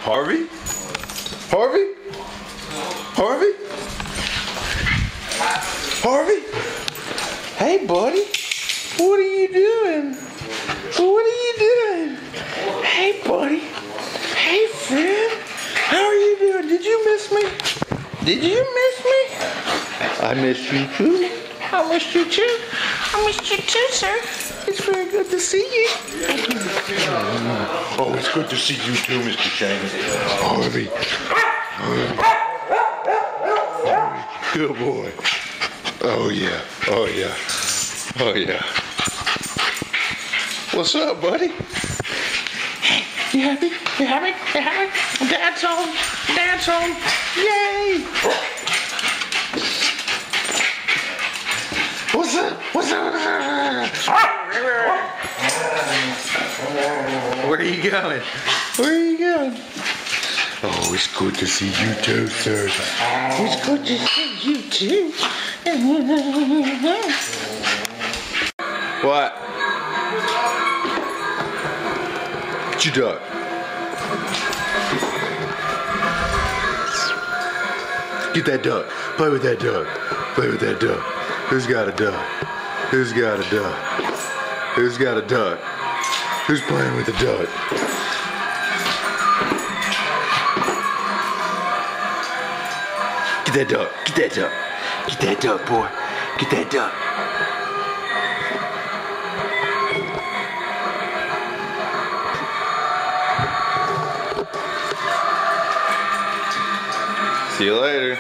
Harvey? Harvey? Harvey? Harvey? Hey, buddy. What are you doing? What are you doing? Hey, buddy. Hey, friend. How are you doing? Did you miss me? Did you miss me? I missed you too. I missed you too. I missed you too, sir. It's very good to see you. Oh, it's good to see you too, Mr. Shane. Harvey. Harvey. Good boy. Oh, yeah. Oh, yeah. Oh, yeah. What's up, buddy? Hey, you happy? You happy? You happy? Dad's home. Dad's home. Yay! What's up? What's up? Where are you going? Where are you going? Oh, it's good to see you too, sir. It's good to see you too. What? What you duck? Get that duck. Play with that duck. Play with that duck. Who's got a duck? Who's got a duck? Who's got a duck? Who's playing with the duck? Get that duck. Get that duck. Get that duck, boy. Get that duck. See you later.